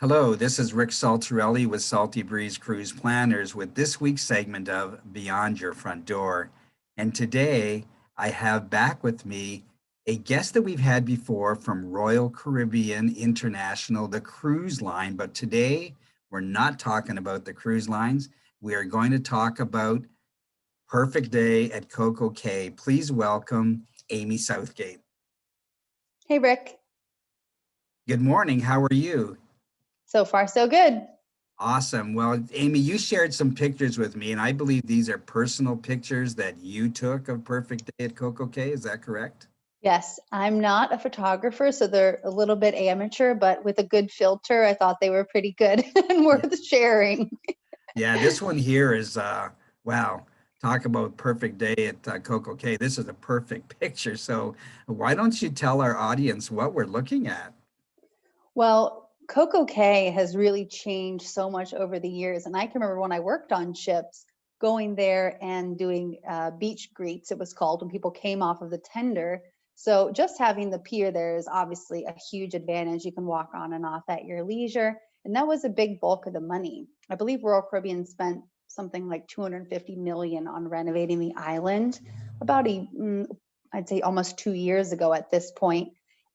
Hello, this is Rick Saltarelli with Salty Breeze Cruise Planners with this week's segment of Beyond Your Front Door. And today I have back with me a guest that we've had before from Royal Caribbean International, the cruise line. But today we're not talking about the cruise lines. We are going to talk about Perfect Day at CocoCay. Please welcome Amy Southgate. Hey, Rick. Good morning. How are you? So far, so good. Awesome. Well, Amy, you shared some pictures with me, and I believe these are personal pictures that you took of Perfect Day at CocoCay. Is that correct? Yes, I'm not a photographer, so they're a little bit amateur, but with a good filter, I thought they were pretty good and Yeah. worth sharing. Yeah, this one here is, wow, talk about perfect day at CocoCay. This is a perfect picture. So why don't you tell our audience what we're looking at? Well, CocoCay has really changed so much over the years. And I can remember when I worked on ships, going there and doing beach greets, it was called, when people came off of the tender. So just having the pier there is obviously a huge advantage. You can walk on and off at your leisure. And that was a big bulk of the money. I believe Royal Caribbean spent something like 250 million on renovating the island about I'd say almost 2 years ago at this point.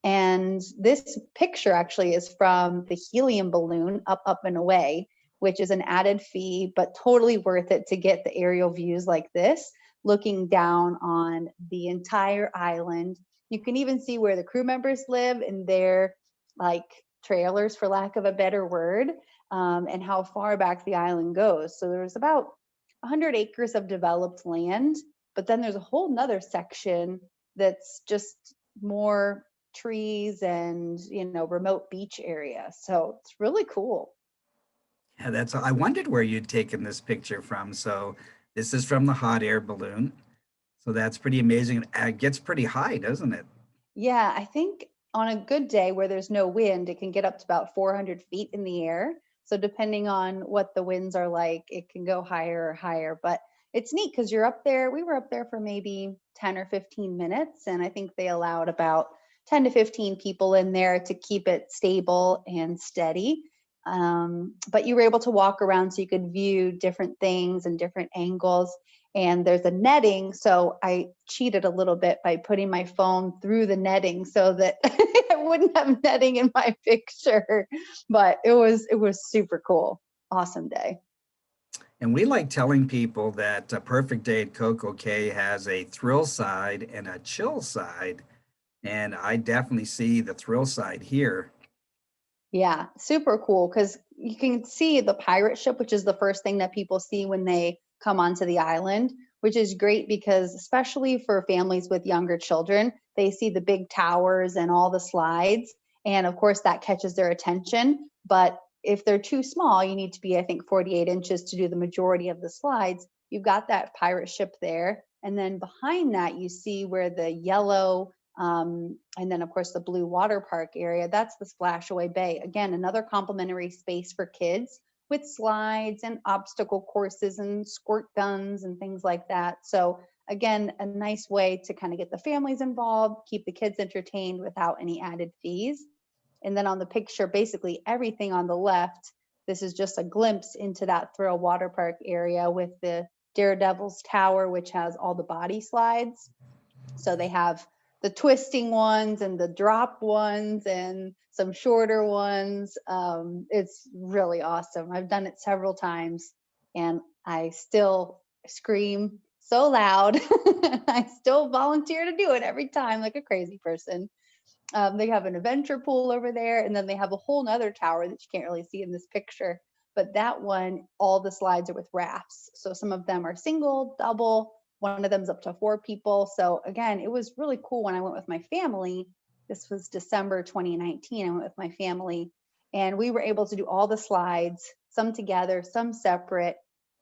And this picture actually is from the helium balloon, Up, Up, and Away, which is an added fee, but totally worth it to get the aerial views like this, looking down on the entire island. You can even see where the crew members live in their like trailers, for lack of a better word, and how far back the island goes. So there's about 100 acres of developed land, but then there's a whole nother section that's just more trees and remote beach area, so it's really cool. Yeah, I wondered where you'd taken this picture from. So this is from the hot air balloon. So that's pretty amazing. It gets pretty high, doesn't it? Yeah, I think on a good day where there's no wind, it can get up to about 400 feet in the air. So depending on what the winds are like, it can go higher or higher. But it's neat because you're up there. We were up there for maybe 10 or 15 minutes, and I think they allowed about 10 to 15 people in there to keep it stable and steady. But you were able to walk around so you could view different things and different angles. And there's a netting, so I cheated a little bit by putting my phone through the netting so that I wouldn't have netting in my picture. But it was super cool. Awesome day. And we like telling people that a Perfect Day at CocoCay has a thrill side and a chill side. And I definitely see the thrill side here. Yeah, super cool because you can see the pirate ship, which is the first thing that people see when they come onto the island, which is great because, especially for families with younger children, they see the big towers and all the slides. And of course, that catches their attention. But if they're too small, you need to be, I think, 48 inches to do the majority of the slides. You've got that pirate ship there. And then behind that, you see where the yellow and then, of course, the blue water park area, that's the Splashaway Bay. Again, another complimentary space for kids with slides and obstacle courses and squirt guns and things like that. So, again, a nice way to kind of get the families involved, keep the kids entertained without any added fees. And then on the picture, basically everything on the left, this is just a glimpse into that Thrill Water Park area with the Daredevil's Tower, which has all the body slides. So they have the twisting ones and the drop ones and some shorter ones. It's really awesome. I've done it several times and I still scream so loud. I still volunteer to do it every time like a crazy person. They have an adventure pool over there, and then they have a whole nother tower that you can't really see in this picture. But that one, all the slides are with rafts. So some of them are single, double, one of them's up to 4 people. So again, it was really cool when I went with my family. This was December 2019. I went with my family, and we were able to do all the slides, some together, some separate.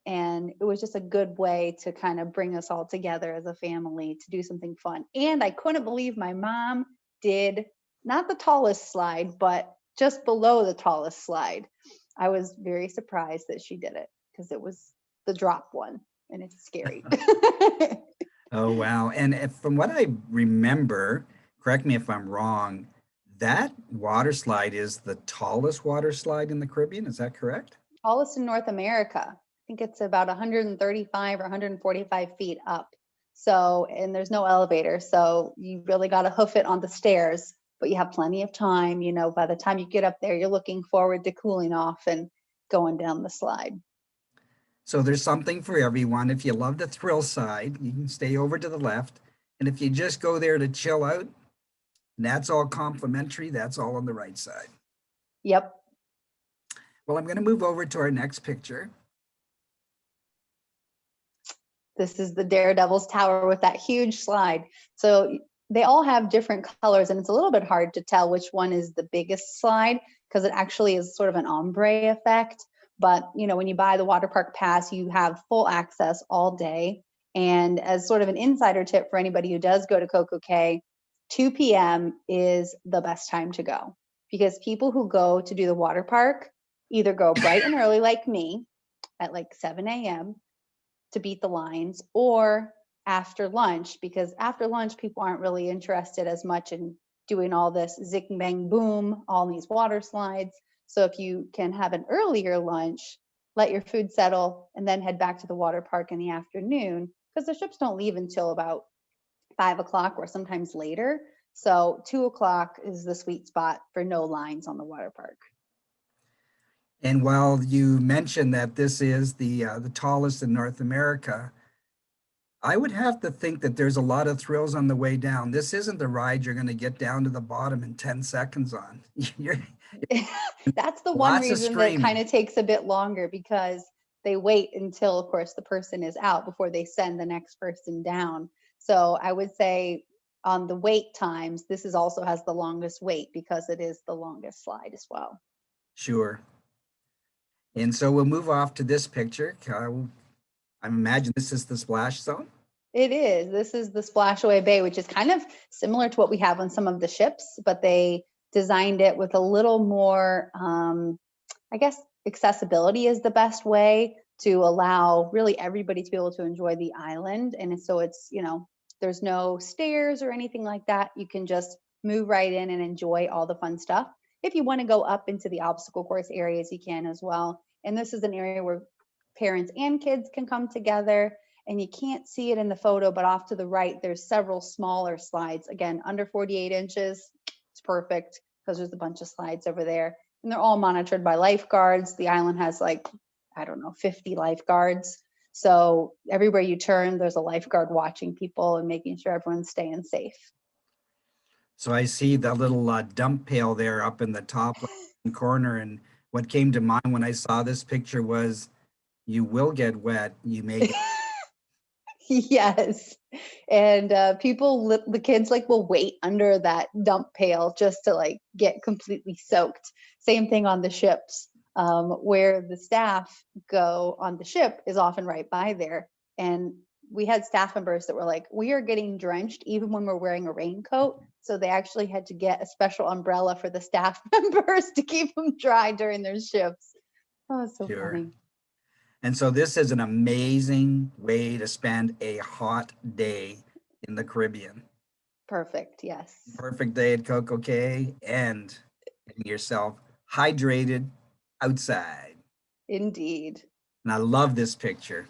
And it was just a good way to kind of bring us all together as a family to do something fun. And I couldn't believe my mom did not the tallest slide, but just below the tallest slide. I was very surprised that she did it because it was the drop one and it's scary. Oh, wow. And from what I remember, correct me if I'm wrong, That water slide is the tallest water slide in the Caribbean. Is that correct? Tallest in North America. I think it's about 135 or 145 feet up. So, and there's no elevator. So you really got to hoof it on the stairs, but you have plenty of time. You know, by the time you get up there, you're looking forward to cooling off and going down the slide. So there's something for everyone. If you love the thrill side, you can stay over to the left. And if you just go there to chill out, that's all complimentary. That's all on the right side. Yep. Well, I'm going to move over to our next picture. This is the Daredevil's Tower with that huge slide. So they all have different colors, and it's a little bit hard to tell which one is the biggest slide because it actually is sort of an ombre effect. But you know, when you buy the water park pass, you have full access all day. And as sort of an insider tip for anybody who does go to CocoCay, 2 p.m. is the best time to go because people who go to do the water park either go bright and early like me at like 7 a.m. to beat the lines, or after lunch, because after lunch people aren't really interested as much in doing all this zig bang boom, all these water slides. So if you can have an earlier lunch, let your food settle, and then head back to the water park in the afternoon, because the ships don't leave until about 5 o'clock or sometimes later. So 2 o'clock is the sweet spot for no lines on the water park. And while you mentioned that this is the tallest in North America, I would have to think that there's a lot of thrills on the way down. This isn't the ride you're going to get down to the bottom in 10 seconds on. You're That's the one lots of reason that kind screaming. of takes a bit longer because they wait until, of course, the person is out before they send the next person down. So I would say on the wait times, this is also has the longest wait because it is the longest slide as well. Sure. And so we'll move off to this picture. I imagine this is the splash zone. It is. This is the Splashaway Bay, which is kind of similar to what we have on some of the ships, but they designed it with a little more, I guess, accessibility is the best way to allow really everybody to be able to enjoy the island. And so it's, you know, there's no stairs or anything like that. You can just move right in and enjoy all the fun stuff. If you want to go up into the obstacle course areas, you can as well. And this is an area where parents and kids can come together, and you can't see it in the photo, but off to the right, there's several smaller slides. Again, under 48 inches, it's perfect because there's a bunch of slides over there. And they're all monitored by lifeguards. The island has like, I don't know, 50 lifeguards. So everywhere you turn, there's a lifeguard watching people and making sure everyone's staying safe. So I see the little dump pail there up in the top left corner. And what came to mind when I saw this picture was you will get wet. You may get. Yes. And the kids like will wait under that dump pail just to like get completely soaked. Same thing on the ships, where the staff go on the ship is often right by there. And we had staff members that were like, we are getting drenched even when we're wearing a raincoat. So they actually had to get a special umbrella for the staff members to keep them dry during their shifts. Oh, it's so Sure. funny. And so this is an amazing way to spend a hot day in the Caribbean. Perfect. Yes, Perfect day at CocoCay and getting yourself hydrated outside. indeed. And I love this picture.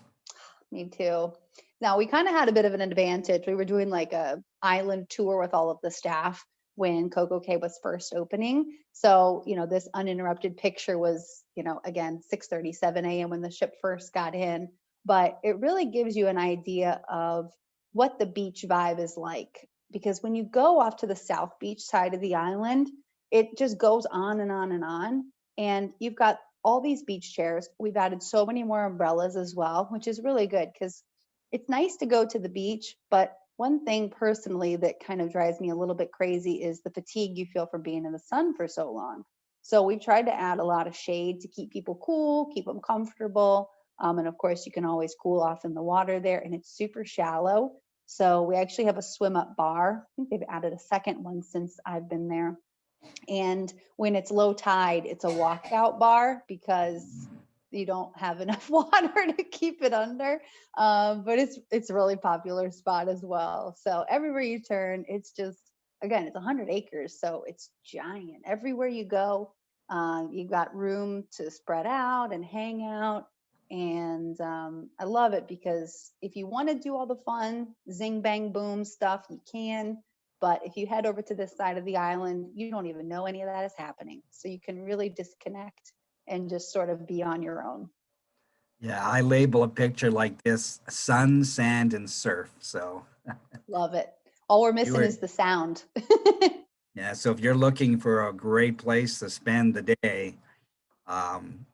Me too. Now we kind of had a bit of an advantage. We were doing like a island tour with all of the staff when CocoCay was first opening. So, you know, this uninterrupted picture was, you know, again, 6:37 a.m. when the ship first got in. But it really gives you an idea of what the beach vibe is like. Because when you go off to the South Beach side of the island, it just goes on and on and on. And you've got all these beach chairs. We've added so many more umbrellas as well, which is really good because it's nice to go to the beach. But one thing personally that kind of drives me a little bit crazy is the fatigue you feel from being in the sun for so long. So we've tried to add a lot of shade to keep people cool, keep them comfortable. And of course, you can always cool off in the water there, and it's super shallow. So we actually have a swim up bar. I think they've added a second one since I've been there. And when it's low tide, it's a walkout bar because you don't have enough water to keep it under. But it's a really popular spot as well. So everywhere you turn, it's just again, it's 100 acres, so it's giant. Everywhere you go, you've got room to spread out and hang out. And I love it because if you want to do all the fun, zing, bang, boom stuff, you can. But if you head over to this side of the island, you don't even know any of that is happening. So you can really disconnect and just sort of be on your own. Yeah, I label a picture like this sun, sand, and surf. So Love it. All we're you missing were, is the sound. yeah, so if you're looking for a great place to spend the day, um,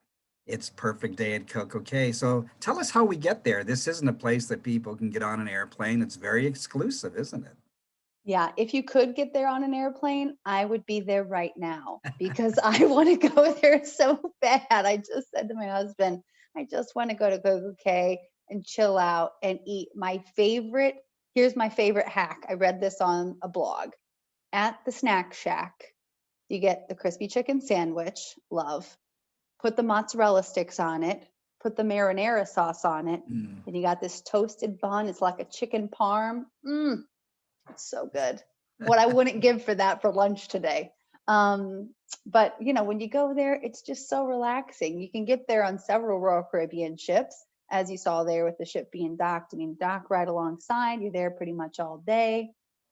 it's perfect day at CocoCay. So tell us how we get there. This isn't a place that people can get on an airplane. It's very exclusive, isn't it? Yeah, if you could get there on an airplane, I would be there right now because I want to go there so bad. I just said to my husband, I just want to go to CocoCay and chill out and eat my favorite. Here's my favorite hack. I read this on a blog. At the snack shack, you get the crispy chicken sandwich, love. Put the mozzarella sticks on it, put the marinara sauce on it, Mm. and you got this toasted bun. It's like a chicken parm. It's so good. What I wouldn't give for that for lunch today. But when you go there, it's just so relaxing. You can get there on several Royal Caribbean ships, as you saw there with the ship being docked. I mean, dock right alongside. You're there pretty much all day.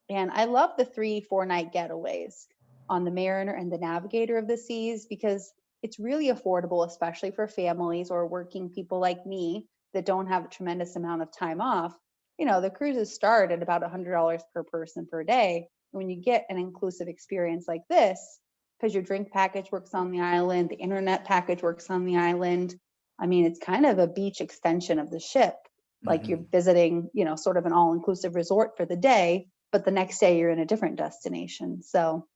And I love the 3, 4 night getaways on the Mariner and the Navigator of the Seas because it's really affordable, especially for families or working people like me that don't have a tremendous amount of time off. The cruises start at about $100 per person per day. When you get an inclusive experience like this, because your drink package works on the island, the internet package works on the island. I mean, it's kind of a beach extension of the ship. Like you're Mhm. visiting, sort of an all inclusive resort for the day, but the next day you're in a different destination. So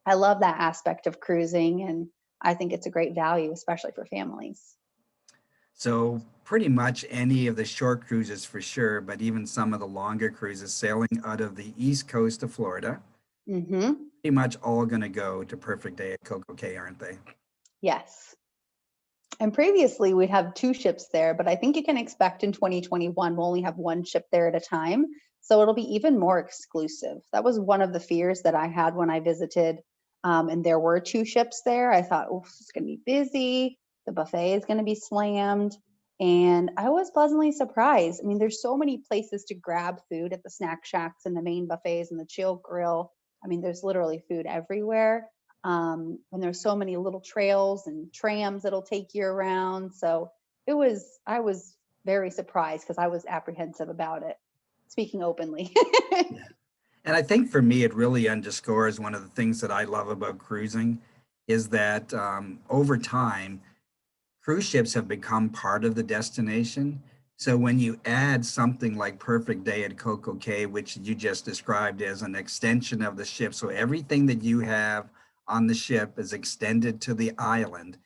I love that aspect of cruising. And I think it's a great value, especially for families. So pretty much any of the short cruises for sure, but even some of the longer cruises sailing out of the east coast of Florida, Hmm. pretty much all going to go to Perfect Day at CocoCay, aren't they? Yes. And previously we'd have 2 ships there, but I think you can expect in 2021 we'll only have 1 ship there at a time. So it'll be even more exclusive. That was one of the fears that I had when I visited. And there were 2 ships there. I thought, oh, it's going to be busy. The buffet is going to be slammed. And I was pleasantly surprised. I mean, there's so many places to grab food at the snack shacks and the main buffets and the chill grill. I mean, there's literally food everywhere. And there's so many little trails and trams that'll take you around. So I was very surprised because I was apprehensive about it, speaking openly. Yeah. And I think for me, it really underscores one of the things that I love about cruising is that over time, cruise ships have become part of the destination. So when you add something like Perfect Day at CocoCay, which you just described as an extension of the ship, so everything that you have on the ship is extended to the island.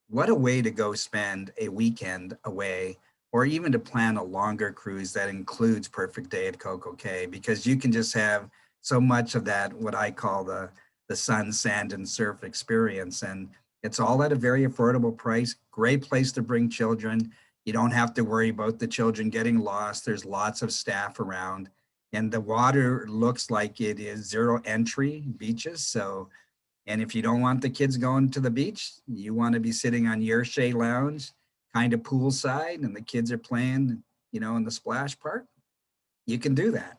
What a way to go spend a weekend away, or even to plan a longer cruise that includes Perfect Day at CocoCay, because you can just have so much of that, what I call the sun, sand, and surf experience. And it's all at a very affordable price. Great place to bring children. You don't have to worry about the children getting lost. There's lots of staff around. And the water looks like it is zero entry beaches. So and if you don't want the kids going to the beach, you want to be sitting on your Shea Lounge, kind of poolside, and the kids are playing, in the splash park, you can do that.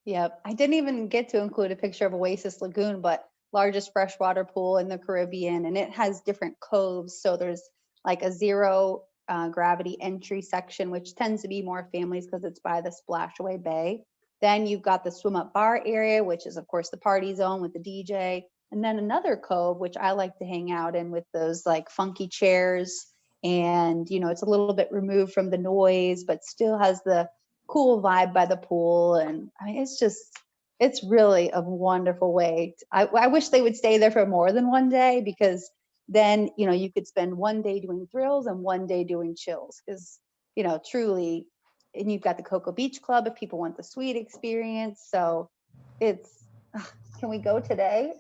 Yep. I didn't even get to include a picture of Oasis Lagoon, but largest freshwater pool in the Caribbean, and it has different coves. So there's like a zero gravity entry section, which tends to be more families because it's by the Splashaway Bay. Then you've got the swim up bar area, which is of course the party zone with the DJ, and then another cove, which I like to hang out in with those like funky chairs. And it's a little bit removed from the noise, but still has the cool vibe by the pool. And I mean, it's really a wonderful way. I wish they would stay there for more than one day because then, you could spend one day doing thrills and one day doing chills because, truly, and you've got the Cocoa Beach Club if people want the suite experience. So it's, can we go today?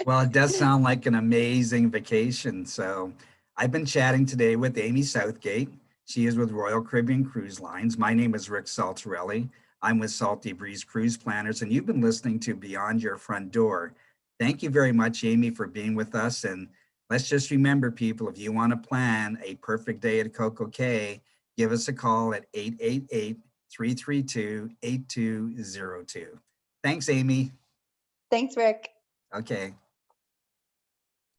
Well, it does sound like an amazing vacation. So I've been chatting today with Amy Southgate. She is with Royal Caribbean Cruise Lines. My name is Rick Saltarelli. I'm with Salty Breeze Cruise Planners, and you've been listening to Beyond Your Front Door. Thank you very much, Amy, for being with us. And let's just remember, people, if you want to plan a perfect day at CocoCay, give us a call at 888-332-8202. Thanks, Amy. Thanks, Rick. Okay.